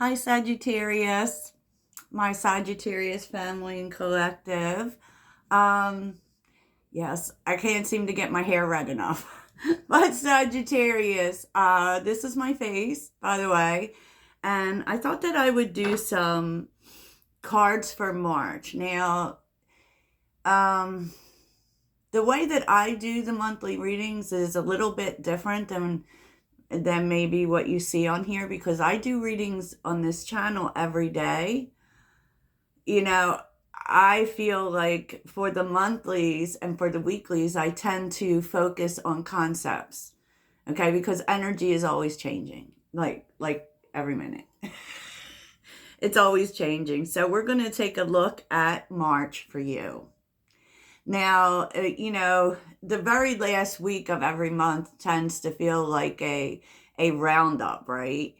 Hi, Sagittarius, my Sagittarius family and collective. Um, yes, I can't seem to get my hair red enough. But Sagittarius, this is my face, by the way, and I thought that I would do some cards for March. Now, um, the way that I do the monthly readings is a little bit different than maybe what you see on here because I do readings on this channel every day. You know, I feel like for the monthlies and for the weeklies, I tend to focus on concepts, okay? Because energy is always changing, like every minute. It's always changing. So we're going to take a look at March for you. Now, the very last week of every month tends to feel like a roundup, right?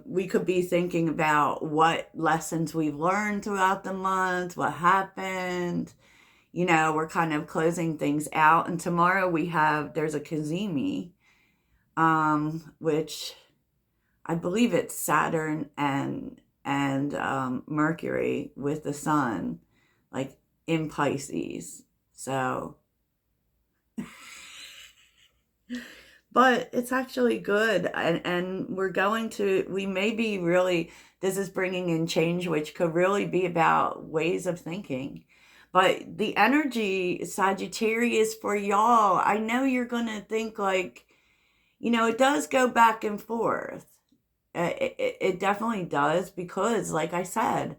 We could be thinking about what lessons we've learned throughout the month, what happened. We're kind of closing things out. And tomorrow there's a Kazemi, which I believe it's Saturn and Mercury with the sun, like in Pisces. So, but it's actually good. And we may be really, this is bringing in change, which could really be about ways of thinking. But the energy, Sagittarius, for y'all, I know you're going to think like, it does go back and forth. It definitely does because, like I said,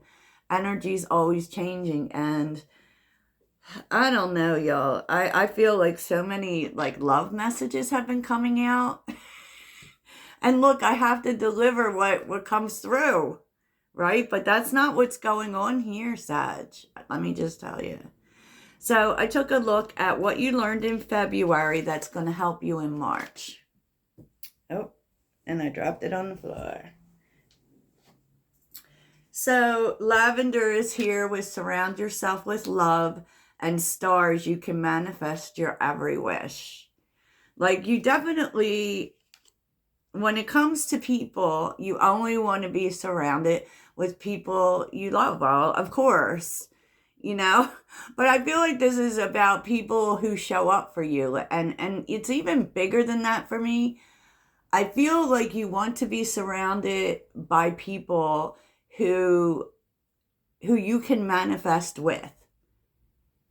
energy is always changing. And I don't know, y'all. I feel like so many like love messages have been coming out. And look, I have to deliver what comes through, right? But that's not what's going on here, Sag. Let me just tell you. So I took a look at what you learned in February that's going to help you in March. Oh, and I dropped it on the floor. So lavender is here with surround yourself with love and stars. You can manifest your every wish. Like you definitely, when it comes to people, you only want to be surrounded with people you love. Well, of course, but I feel like this is about people who show up for you. And it's even bigger than that for me. I feel like you want to be surrounded by people who you can manifest with,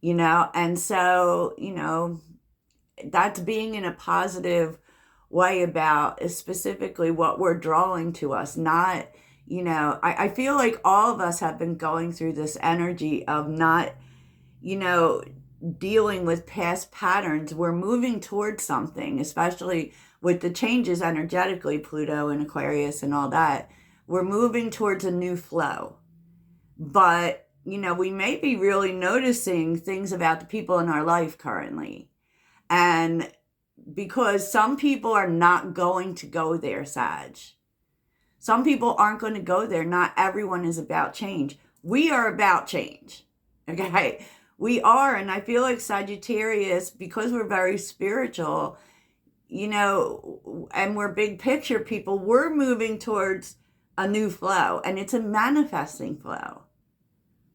and so, that's being in a positive way about is specifically what we're drawing to us, not, I feel like all of us have been going through this energy of not, dealing with past patterns. We're moving towards something, especially with the changes energetically, Pluto and Aquarius and all that. We're moving towards a new flow. But, we may be really noticing things about the people in our life currently. And because some people are not going to go there, Sag. Some people aren't going to go there. Not everyone is about change. We are about change. Okay? We are. And I feel like Sagittarius, because we're very spiritual, and we're big picture people, we're moving towards a new flow. And it's a manifesting flow,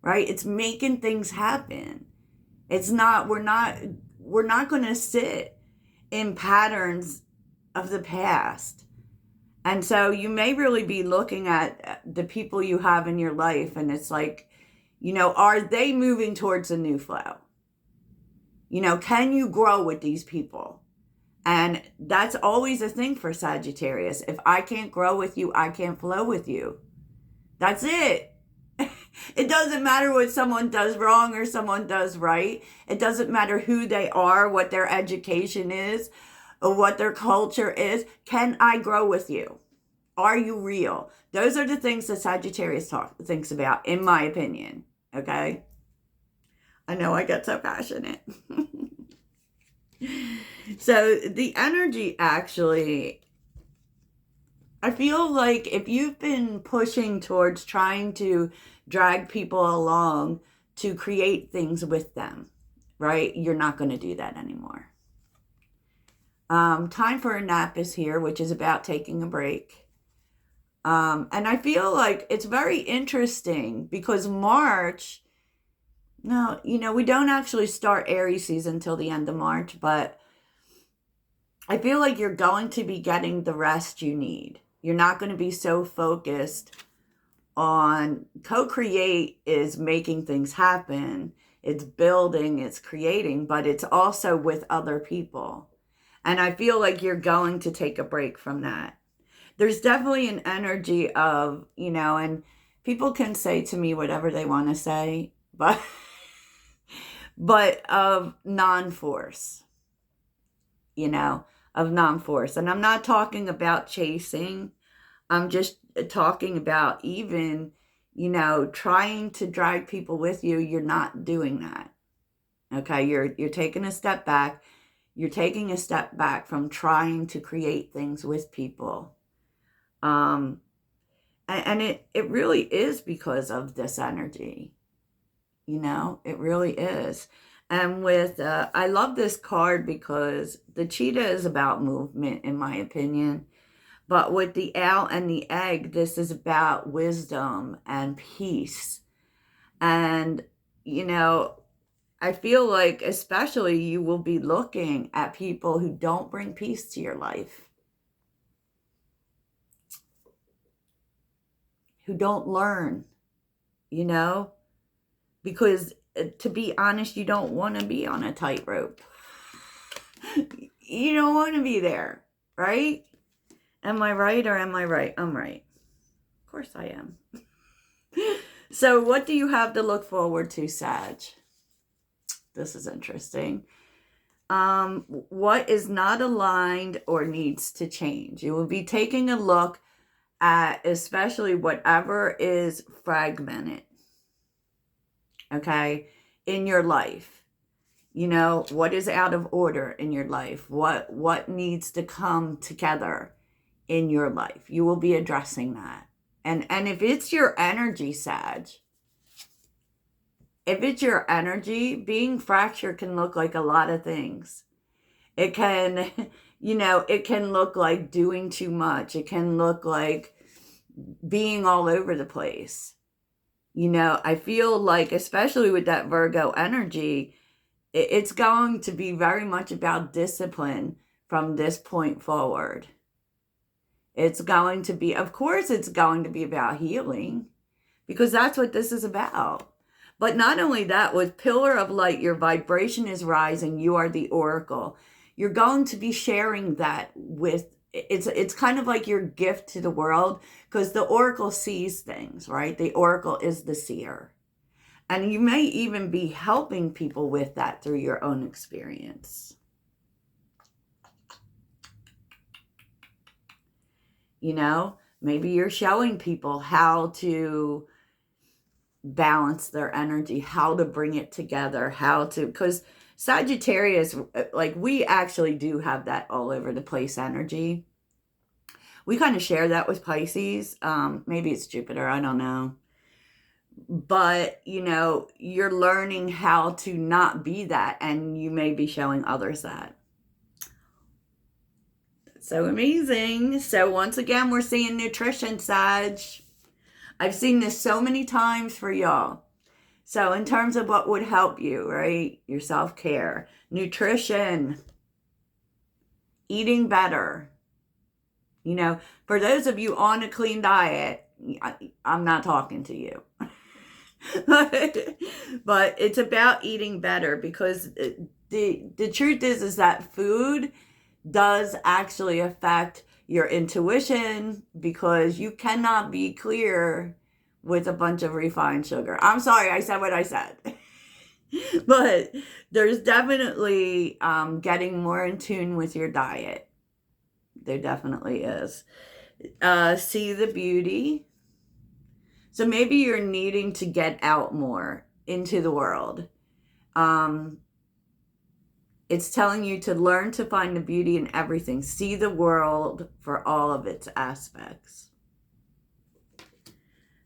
right? It's making things happen. We're not going to sit in patterns of the past. And so you may really be looking at the people you have in your life, and it's like, are they moving towards a new flow? Can you grow with these people? And that's always a thing for Sagittarius. If I can't grow with you, I can't flow with you. That's it. It doesn't matter what someone does wrong or someone does right. It doesn't matter who they are, what their education is, or what their culture is. Can I grow with you? Are you real? Those are the things that Sagittarius thinks about, in my opinion. Okay? I know I get so passionate. So the energy actually, I feel like if you've been pushing towards trying to drag people along to create things with them, right? You're not going to do that anymore. Time for a nap is here, which is about taking a break. And I feel like it's very interesting because March, no, we don't actually start Aries season until the end of March, but I feel like you're going to be getting the rest you need. You're not going to be so focused on co-create is making things happen. It's building, it's creating, but it's also with other people. And I feel like you're going to take a break from that. There's definitely an energy of, and people can say to me whatever they want to say, but of non-force, of non-force. And I'm not talking about chasing. I'm just talking about even, trying to drag people with you. You're not doing that. Okay. You're taking a step back. You're taking a step back from trying to create things with people. And it really is because of this energy, it really is. And I love this card because the cheetah is about movement, in my opinion. But with the owl and the egg, this is about wisdom and peace. And, I feel like especially you will be looking at people who don't bring peace to your life, who don't learn, because to be honest, you don't want to be on a tightrope. You don't want to be there, right? Am I right or am I right? I'm right. Of course I am. So what do you have to look forward to, Sag? This is interesting. What is not aligned or needs to change? You will be taking a look at especially whatever is fragmented, okay, in your life. What is out of order in your life? What needs to come together in your life? You will be addressing that. And if it's your energy, Sag, if it's your energy, being fractured can look like a lot of things. It can, it can look like doing too much. It can look like being all over the place. I feel like, especially with that Virgo energy, it's going to be very much about discipline from this point forward. It's going to be, of course, it's going to be about healing because that's what this is about. But not only that, with Pillar of Light, your vibration is rising. You are the oracle. You're going to be sharing that with, it's kind of like your gift to the world because the oracle sees things, right? The oracle is the seer. And you may even be helping people with that through your own experience. Maybe you're showing people how to balance their energy, how to bring it together, because Sagittarius, like we actually do have that all over the place energy. We kind of share that with Pisces. Maybe it's Jupiter, I don't know. But, you're learning how to not be that, and you may be showing others that. So amazing. So once again, we're seeing nutrition, Sag. I've seen this so many times for y'all. So in terms of what would help you, right? Your self-care, nutrition, eating better. For those of you on a clean diet, I'm not talking to you. But it's about eating better because the truth is that food does actually affect your intuition because you cannot be clear with a bunch of refined sugar. I'm sorry, I said what I said. But there's definitely getting more in tune with your diet. There definitely is. See the beauty. So maybe you're needing to get out more into the world. It's telling you to learn to find the beauty in everything. See the world for all of its aspects.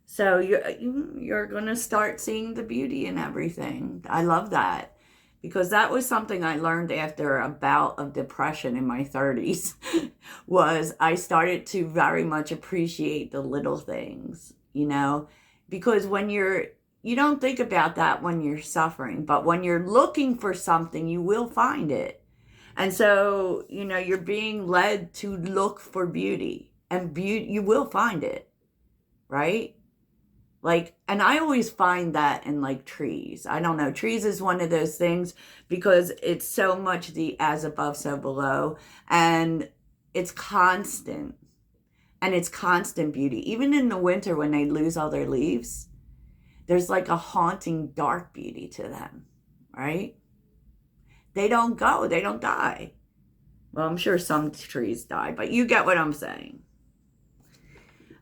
So you're going to start seeing the beauty in everything. I love that because that was something I learned after a bout of depression in my 30s, was I started to very much appreciate the little things, you know, because when you don't think about that when you're suffering, but when you're looking for something, you will find it. And so, you know, you're being led to look for beauty, and beauty, you will find it, right? Like, and I always find that in like trees. I don't know. Trees is one of those things because it's so much the as above, so below. And it's constant. And it's constant beauty. Even in the winter when they lose all their leaves, there's like a haunting dark beauty to them, right? They don't go. They don't die. Well, I'm sure some trees die, but you get what I'm saying.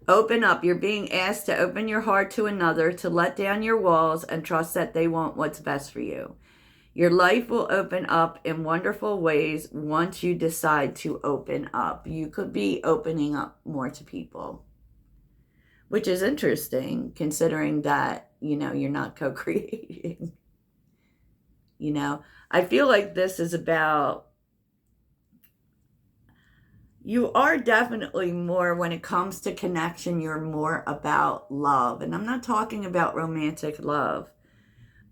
Open up. You're being asked to open your heart to another, to let down your walls and trust that they want what's best for you. Your life will open up in wonderful ways once you decide to open up. You could be opening up more to people, which is interesting considering that, you know, you're not co-creating. You know, I feel like this is about, you are definitely more, when it comes to connection, you're more about love. And I'm not talking about romantic love,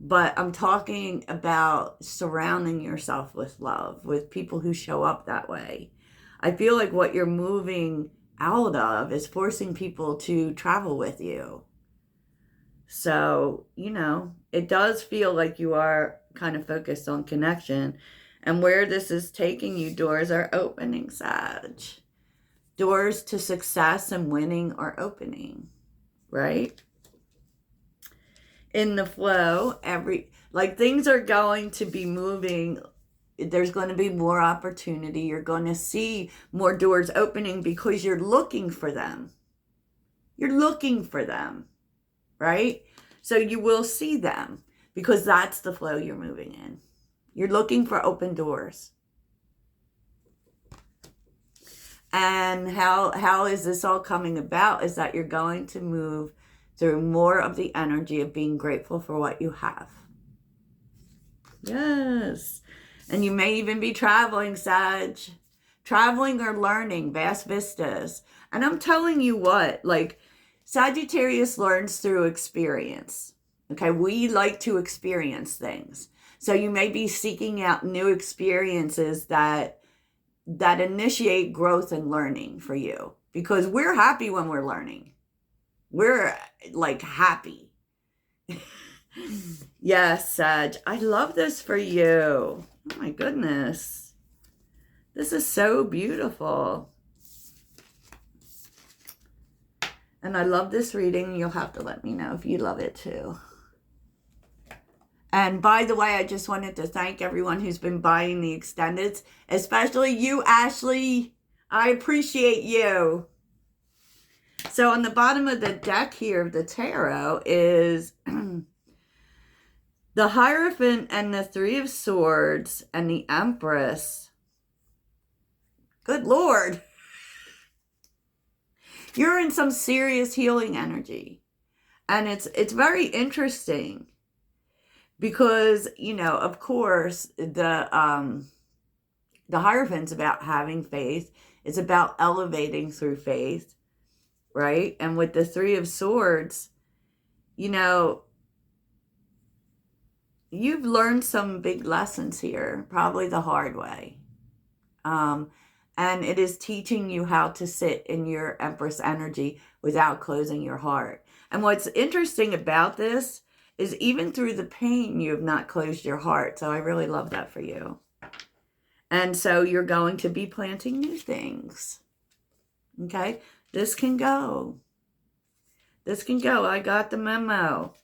but I'm talking about surrounding yourself with love, with people who show up that way. I feel like what you're moving out of is forcing people to travel with you. So, you know, it does feel like you are kind of focused on connection. And where this is taking you, doors are opening, Sag. Doors to success and winning are opening, right? In the flow, things are going to be moving. There's going to be more opportunity. You're going to see more doors opening because you're looking for them. You're looking for them, right? So you will see them because that's the flow you're moving in. You're looking for open doors. And how is this all coming about is that you're going to move through more of the energy of being grateful for what you have. Yes. And you may even be traveling, Sag. Traveling or learning, vast vistas. And I'm telling you what, like, Sagittarius learns through experience. Okay, we like to experience things. So you may be seeking out new experiences that initiate growth and learning for you. Because we're happy when we're learning. We're like happy. Yes, Sag. I love this for you. Oh my goodness. This is so beautiful. And I love this reading. You'll have to let me know if you love it too. And by the way, I just wanted to thank everyone who's been buying the extendeds, especially you, Ashley. I appreciate you. So on the bottom of the deck here of the tarot is the Hierophant and the Three of Swords and the Empress. Good Lord. You're in some serious healing energy. And it's very interesting. Because, you know, of course, the Hierophant's about having faith. It's about elevating through faith, right? And with the Three of Swords, you know, you've learned some big lessons here, probably the hard way. And it is teaching you how to sit in your Empress energy without closing your heart. And what's interesting about this is even through the pain, you have not closed your heart. So I really love that for you. And so you're going to be planting new things. Okay? This can go. This can go. I got the memo.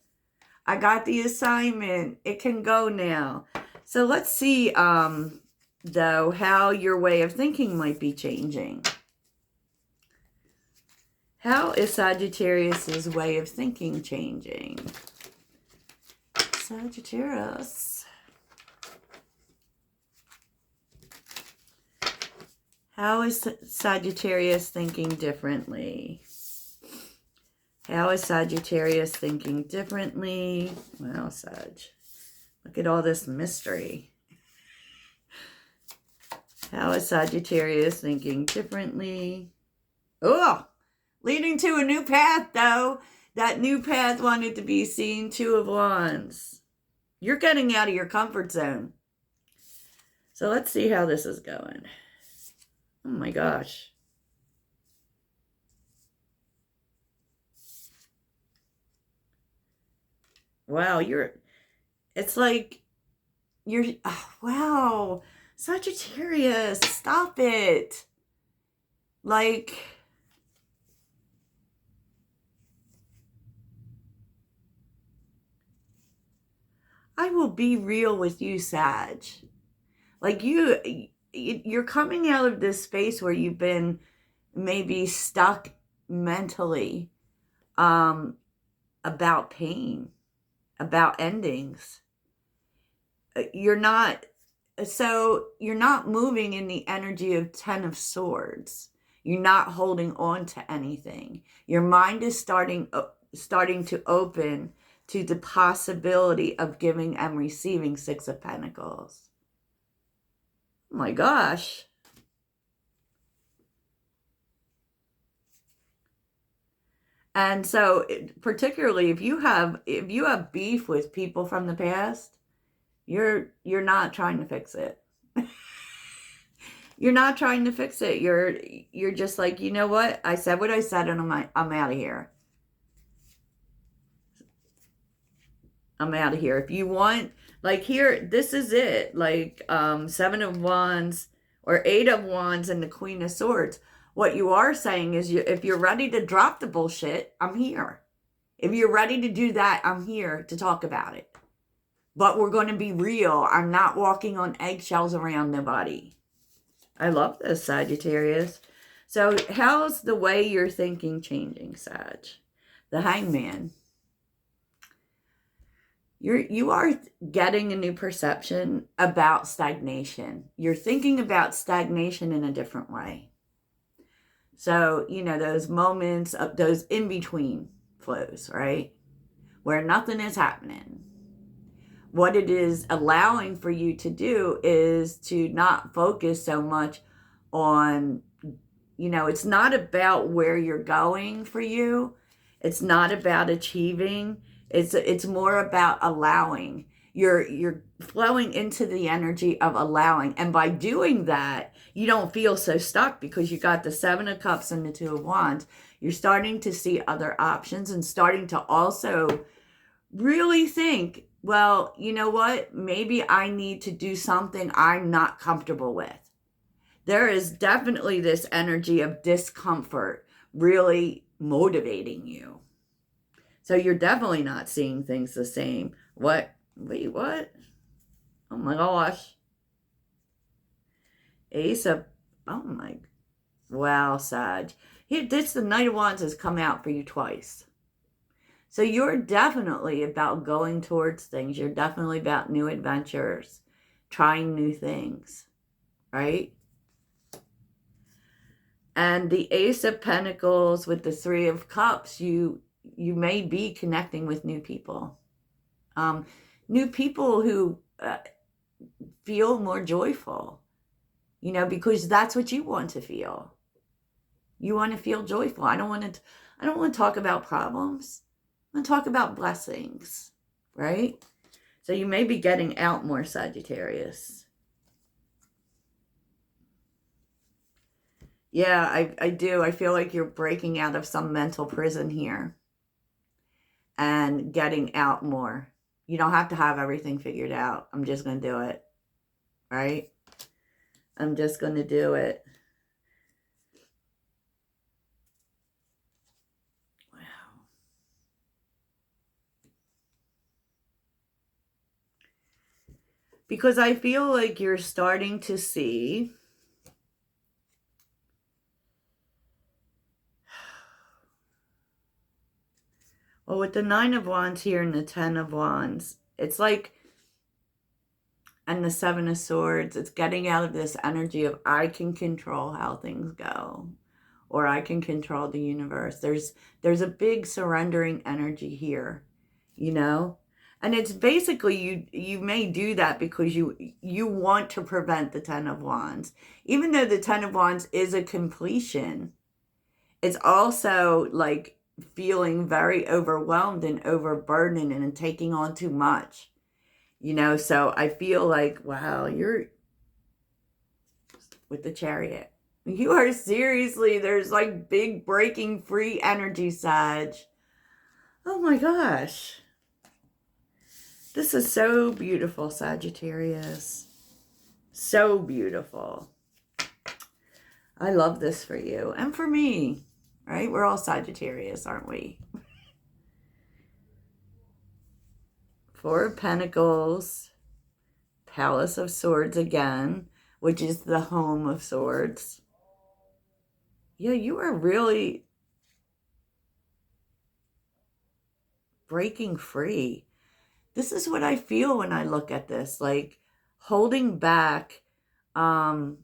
I got the assignment. It can go now. So let's see, though, how your way of thinking might be changing. How is Sagittarius's way of thinking changing? Sagittarius. How is Sagittarius thinking differently? How is Sagittarius thinking differently? Well, Sag, Look at all this mystery. How is Sagittarius thinking differently? Oh, leading to a new path, though. That new path wanted to be seen. Two of Wands. You're getting out of your comfort zone. So let's see how this is going. Oh my gosh. Wow, it's like, oh, wow. Sagittarius, stop it. Like, I will be real with you, Sag. Like, you're coming out of this space where you've been maybe stuck mentally, about pain, about endings. You're not moving in the energy of 10 of Swords. You're not holding on to anything. Your mind is starting to open to the possibility of giving and receiving 6 of Pentacles. Oh my gosh. And so, particularly if you have beef with people from the past, you're not trying to fix it. You're not trying to fix it. You're just like, you know what? I said what I said, and I'm out of here. I'm out of here. If you want, like, here, this is it. Like, 7 of Wands or 8 of Wands and the Queen of Swords. What you are saying is, if you're ready to drop the bullshit, I'm here. If you're ready to do that, I'm here to talk about it. But we're going to be real. I'm not walking on eggshells around nobody. I love this, Sagittarius. So how's the way you're thinking changing, Sag? The Hangman. You are getting a new perception about stagnation. You're thinking about stagnation in a different way. So, you know, those moments of those in-between flows, right? Where nothing is happening. What it is allowing for you to do is to not focus so much on, you know, it's not about where you're going for you. It's not about achieving. It's more about allowing. You're flowing into the energy of allowing. And by doing that, you don't feel so stuck because you got the 7 of Cups and the 2 of Wands. You're starting to see other options and starting to also really think, well, you know what? Maybe I need to do something I'm not comfortable with. There is definitely this energy of discomfort really motivating you. So you're definitely not seeing things the same. What? Wait, what? Oh my gosh. Ace of, oh my, wow, Sag. The Knight of Wands has come out for you twice. So you're definitely about going towards things. You're definitely about new adventures, trying new things, right? And the Ace of Pentacles with the 3 of Cups, you may be connecting with new people. New people who feel more joyful, you know, because that's what you want to feel. You want to feel joyful. I don't want to talk about problems. I want to talk about blessings, right? So you may be getting out more, Sagittarius. Yeah, I do. I feel like you're breaking out of some mental prison here and getting out more. You don't have to have everything figured out. I'm just going to do it, right? I'm just going to do it. Wow. Because I feel like you're starting to see well, with the 9 of Wands here and the 10 of Wands, it's like, and the 7 of Swords, it's getting out of this energy of I can control how things go, or I can control the universe. There's a big surrendering energy here, you know? And it's basically you may do that because you want to prevent the Ten of Wands. Even though the Ten of Wands is a completion, it's also like feeling very overwhelmed and overburdened and taking on too much. You know, so I feel like, wow, you're with the Chariot. You are seriously, there's like big breaking free energy, Sag. Oh my gosh. This is so beautiful, Sagittarius. So beautiful. I love this for you and for me, right? We're all Sagittarius, aren't we? Four of Pentacles, Palace of Swords again, which is the home of swords. Yeah, you are really breaking free. This is what I feel when I look at this, like holding back, kind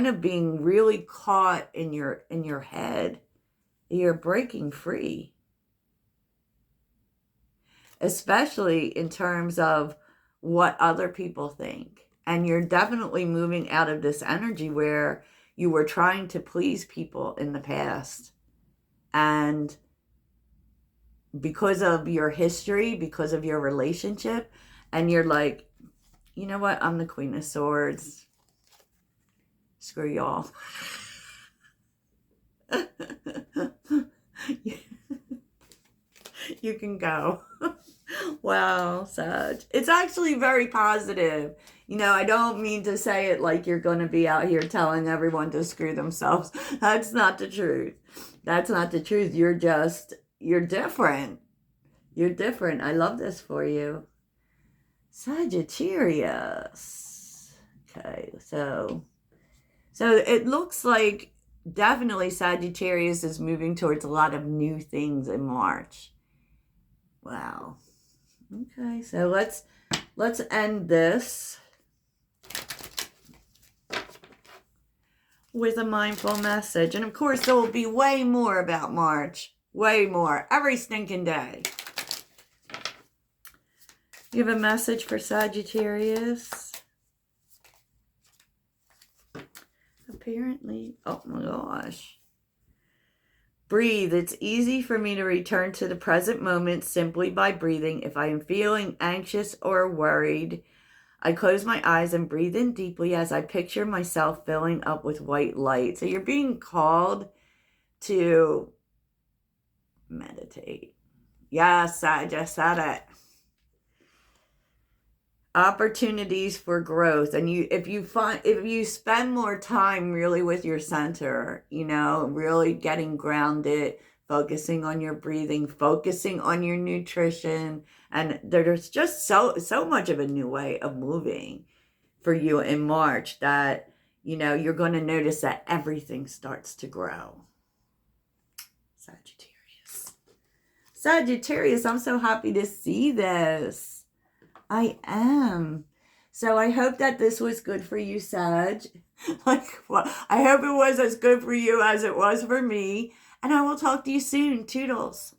of being really caught in your head. You're breaking free. Especially in terms of what other people think. And you're definitely moving out of this energy where you were trying to please people in the past. And because of your history, because of your relationship, and you're like, you know what? I'm the Queen of Swords. Screw y'all. You can go. Wow, Sag. It's actually very positive. You know, I don't mean to say it like you're going to be out here telling everyone to screw themselves. That's not the truth. That's not the truth. You're different. You're different. I love this for you. Sagittarius. Okay, so it looks like definitely Sagittarius is moving towards a lot of new things in March. Wow. Okay, so let's end this with a mindful message. And of course, there will be way more about March. Way more. Every stinking day. You have a message for Sagittarius? Apparently. Oh my gosh. Breathe. It's easy for me to return to the present moment simply by breathing. If I am feeling anxious or worried, I close my eyes and breathe in deeply as I picture myself filling up with white light. So you're being called to meditate. Yes, I just said it. Opportunities for growth. And if you spend more time really with your center, you know, really getting grounded, focusing on your breathing, focusing on your nutrition, and there's just so much of a new way of moving for you in March that, you know, you're going to notice that everything starts to grow. Sagittarius, I'm so happy to see this. I am. So I hope that this was good for you, Sag. Like, well, I hope it was as good for you as it was for me. And I will talk to you soon. Toodles.